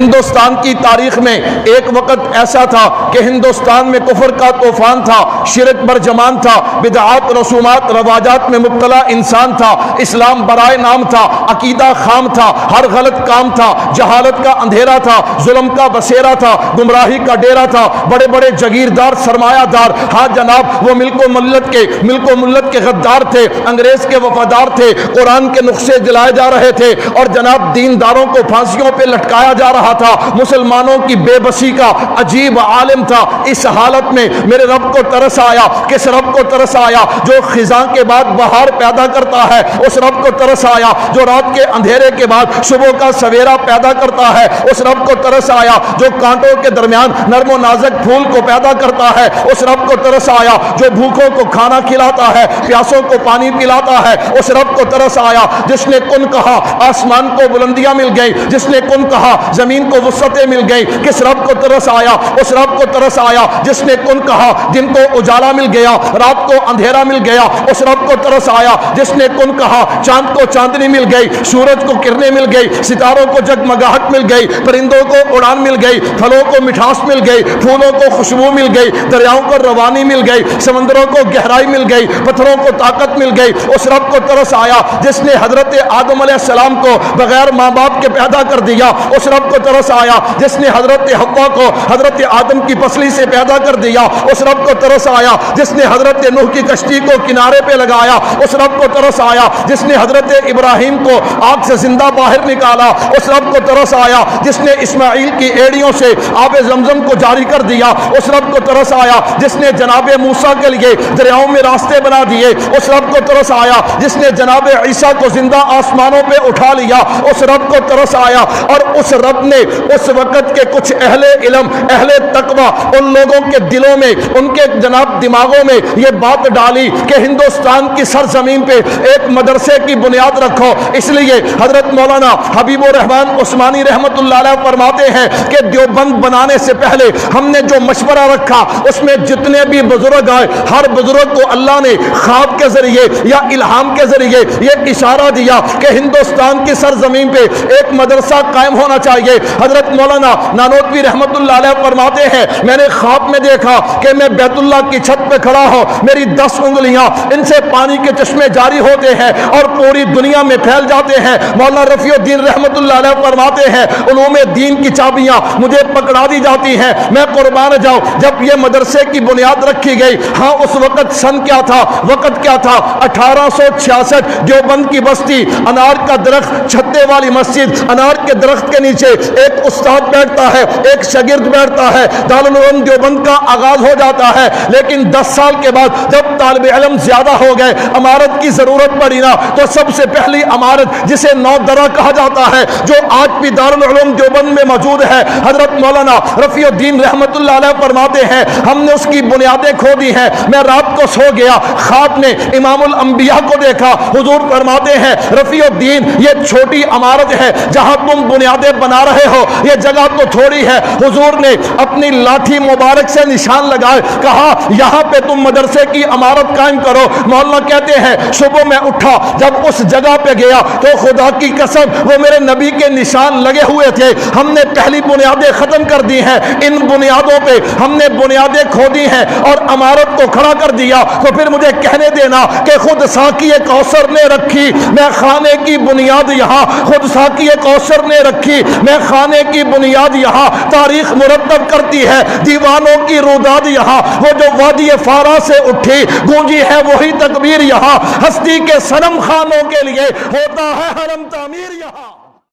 ہندوستان کی تاریخ میں ایک وقت ایسا تھا کہ ہندوستان میں کفر کا طوفان تھا، شرک برجمان تھا، بدعات رسومات رواجات میں مبتلا انسان تھا، اسلام برائے نام تھا، عقیدہ خام تھا، ہر غلط کام تھا، جہالت کا اندھیرا تھا، ظلم کا بسیرا تھا، گمراہی کا ڈیرا تھا، بڑے بڑے جگیردار سرمایہ دار، ہاں جناب وہ ملک و ملت کے غدار تھے، انگریز کے وفادار تھے، قرآن کے نقشے جلائے جا رہے تھے اور جناب دینداروں کو پھانسیوں پہ لٹکایا جا رہا تھا، مسلمانوں کی بے بسی کا عجیب عالم تھا۔ اس حالت میں میرے رب کو ترس آیا، کس رب کو ترس آیا جو خزاں کے بعد بہار پیدا کرتا ہے، اس رب کو ترس آیا جو رات کے اندھیرے کے بعد صبح کا سویرا پیدا کرتا ہے، اس رب کو ترس آیا جو کانٹوں کے درمیان نرم و نازک پھول کو پیدا کرتا ہے، اس رب کو ترس آیا جو بھوکوں کو کھانا کھلاتا ہے، پیاسوں کو پانی پلاتا ہے، اس رب کو ترس آیا جس نے کن کہا آسمان کو بلندیاں مل گئی، جس نے کن کہا زمین کو وسعتیں مل گئی، کس رب کو ترس آیا، اس رب کو ترس آیا جس نے کن کہا دن کو اجالا مل گیا، رات کو اندھیرا مل گیا، اس رب کو ترس آیا جس نے کن کہا چاند کو چاندنی مل گئی، سورج کو کرنیں مل گئی، ستاروں کو جگمگاہٹ مل گئی، پرندوں کو اڑان مل گئی، پھلوں کو مٹھاس مل گئی، پھولوں کو خوشبو مل گئی، دریاؤں کو روانی مل گئی، سمندروں کو گہرائی مل گئی، پتھروں کو طاقت مل گئی، اس رب کو ترس آیا جس نے حضرت آدم علیہ السلام کو بغیر ماں باپ کے پیدا کر دیا، اس رب کو ترس آیا جس نے حضرت حوا کو حضرت آدم کی پسلی سے پیدا کر دیا، اس رب کو ترس آیا جس نے حضرت نوح کی کشتی کو کنارے پہ لگایا، اس رب کو ترس آیا جس نے حضرت ابراہیم کو آگ سے زندہ باہر نکالا، اس رب کو ترس آیا جس نے اسماعیل کی ایڑیوں سے آب زمزم کو جاری کر دیا، اس رب کو ترس آیا جس نے جناب موسیٰ کے لیے دریاؤں میں راستے بنا دیے، اس رب کو ترس آیا جس نے جناب عیسیٰ کو زندہ آسمانوں پہ اٹھا لیا، اس رب کو ترس آیا۔ اور اس رب نے اس وقت کے کچھ اہل علم اہل تقوی ان لوگوں کے دلوں میں ان کے جناب دماغوں میں یہ بات ڈالی کہ ہندوستان کی سرزمین پہ ایک مدرسے کی بنیاد رکھو، اس لیے حضرت مولانا حبیب الرحمن عثمانی رحمت اللہ علیہ فرماتے ہیں کہ دیوبند بنانے سے پہلے ہم نے جو مشورہ رکھا اس میں جتنے بھی بزرگ آئے ہر بزرگ کو اللہ نے خواب کے ذریعے یا الہام کے ذریعے یہ اشارہ دیا کہ ہندوستان کی سرزمین پہ ایک مدرسہ قائم ہونا چاہیے۔ حضرت مولانا نانوتوی رحمت اللہ علیہ فرماتے ہیں میں نے خواب میں دیکھا کہ میں بیت اللہ کی چھت پہ کھڑا ہوں، میری 10 انگلیاں ان سے پانی کے چشمے جاری ہوتے ہیں اور پوری دنیا میں پھیل جاتے ہیں۔ مولانا رفیع الدین رحمت اللہ علیہ فرماتے ہیں علوم دین کی چابیاں مجھے پکڑا دی جاتی ہیں، میں قربان جاؤں جب یہ مدرسے کی بنیاد رکھی گئی۔ ہاں اس وقت سن کیا تھا، وقت کیا تھا، 1866 دیوبند کی بستی، انار کا درخت، چھتے والی مسجد، انار کے درخت کے نیچے ایک استاد بیٹھتا ہے، ایک شاگرد بیٹھتا ہے، دارالعلوم دیوبند کا آغاز ہو جاتا ہے۔ لیکن 10 سال کے بعد جب طالب علم زیادہ ہو گئے، عمارت کی ضرورت پڑی نا، تو سب سے پہلی عمارت جسے نو درہ کہا جاتا ہے جو آج بھی دارالعلوم دیوبند میں موجود ہے، حضرت مولانا رفیع الدین رحمت اللہ علیہ فرماتے ہیں ہم نے اس کی بنیادیں کھو دی ہیں۔ میں رات کو سو گیا، خواب میں امام الانبیاء کو دیکھا، حضور فرماتے ہیں رفیع الدین یہ چھوٹی عمارت ہے جہاں تم بنیادیں بنا رہے ہو، یہ جگہ تو تھوڑی ہے۔ حضور نے اپنی لاٹھی مبارک سے نشان لگائے، کہا یہاں پہ تم مدرسے کی عمارت قائم کرو۔ مولانا کہتے ہیں صبح میں اٹھا، جب اس جگہ پہ گیا تو خدا کی قسم وہ میرے نبی کے نشان لگے ہوئے تھے۔ ہم نے پہلی بنیادیں ختم کر دی ہیں، ان بنیادوں پہ ہم نے بنیادیں کھو دی ہیں اور عمارت کو کھڑا کر دیا۔ تو پھر مجھے کہنے دینا کہ خود ساقی کوثر نے رکھی میں خانے کی بنیاد یہاں، خود ساقی کوثر نے رکھی میں خانے کی بنیاد یہاں، تاریخ مرتب کرتی ہے دیوانوں کی روداد یہاں، وہ جو وادی فارا سے اٹھی گونجی ہے وہی تکبیر یہاں، ہستی کے صنم خانوں کے لیے ہوتا ہے حرم تعمیر یہاں۔